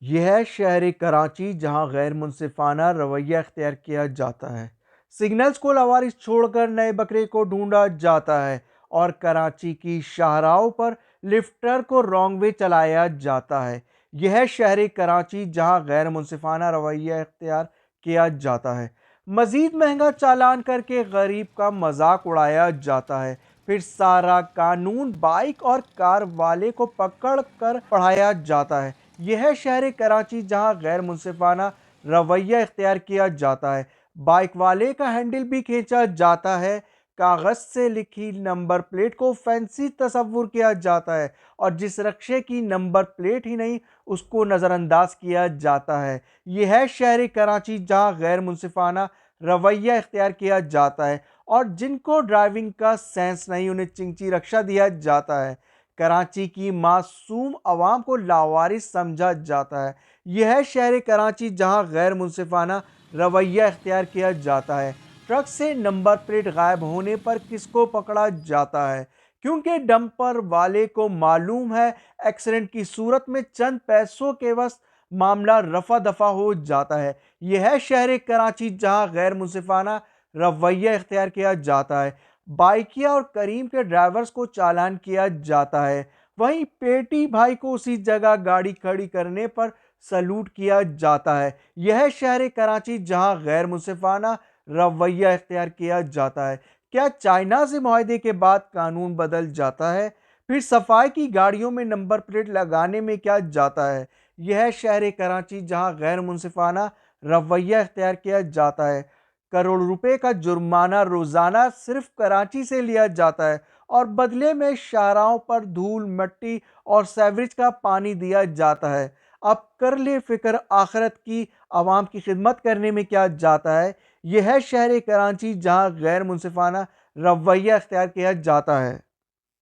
यह है शहर कराची जहां गैर मुनसिफाना रवैया इख्तियार किया जाता है। सिग्नल्स को लावारिस छोड़कर नए बकरे को ढूंढा जाता है और कराची की शाहराहों पर लिफ्टर को रॉन्ग वे चलाया जाता है। यह है शहर कराची जहां गैर मुनसिफाना रवैया इख्तियार किया जाता है। मजीद महंगा चालान करके गरीब का मजाक उड़ाया जाता है। फिर सारा कानून बाइक और कार वाले को पकड़ कर पढ़ाया जाता है। यह है शहर कराची जहां गैर मुनसिफाना रवैया इख्तियार किया जाता है। बाइक वाले का हैंडल भी खींचा जाता है। कागज से लिखी नंबर प्लेट को फैंसी तस्वुर किया जाता है और जिस रक्शे की नंबर प्लेट ही नहीं उसको नज़रअंदाज किया जाता है। यह है शहर कराची जहां गैर मुनसिफाना रवैया इख्तियार किया जाता है और जिनको ड्राइविंग का सेंस नहीं उन्हें चिंची रक्षा दिया जाता है। कराची की मासूम आवाम को लावारिस समझा जाता है। यह है शहर कराची जहां गैर मुनसिफाना रवैया इख्तियार किया जाता है। ट्रक से नंबर प्लेट गायब होने पर किसको पकड़ा जाता है? क्योंकि डंपर वाले को मालूम है एक्सीडेंट की सूरत में चंद पैसों के बस मामला रफा दफा हो जाता है। यह है शहर कराची जहां गैर मुनसिफाना रवैया इख्तियार किया जाता है। बाइकिया और करीम के ड्राइवर्स को चालान किया जाता है। वहीं पेटी भाई को उसी जगह गाड़ी खड़ी करने पर सलूट किया जाता है। यह शहर कराची जहां गैर मुनसिफाना रवैया इख्तियार किया जाता है। क्या चाइना से मुआहदे के बाद कानून बदल जाता है? फिर सफाई की गाड़ियों में नंबर प्लेट लगाने में क्या जाता है? यह शहर कराची जहां गैर मुनसिफाना रवैया इख्तियार किया जाता है। करोड़ रुपए का जुर्माना रोजाना सिर्फ कराची से लिया जाता है और बदले में शाहराहों पर धूल मिट्टी और सेवरेज का पानी दिया जाता है। अब कर ले फिक्र आखिरत की आवाम की खिदमत करने में क्या जाता है। यह है शहर कराची जहां गैर मुनसिफाना रवैया इख्तियार किया जाता है।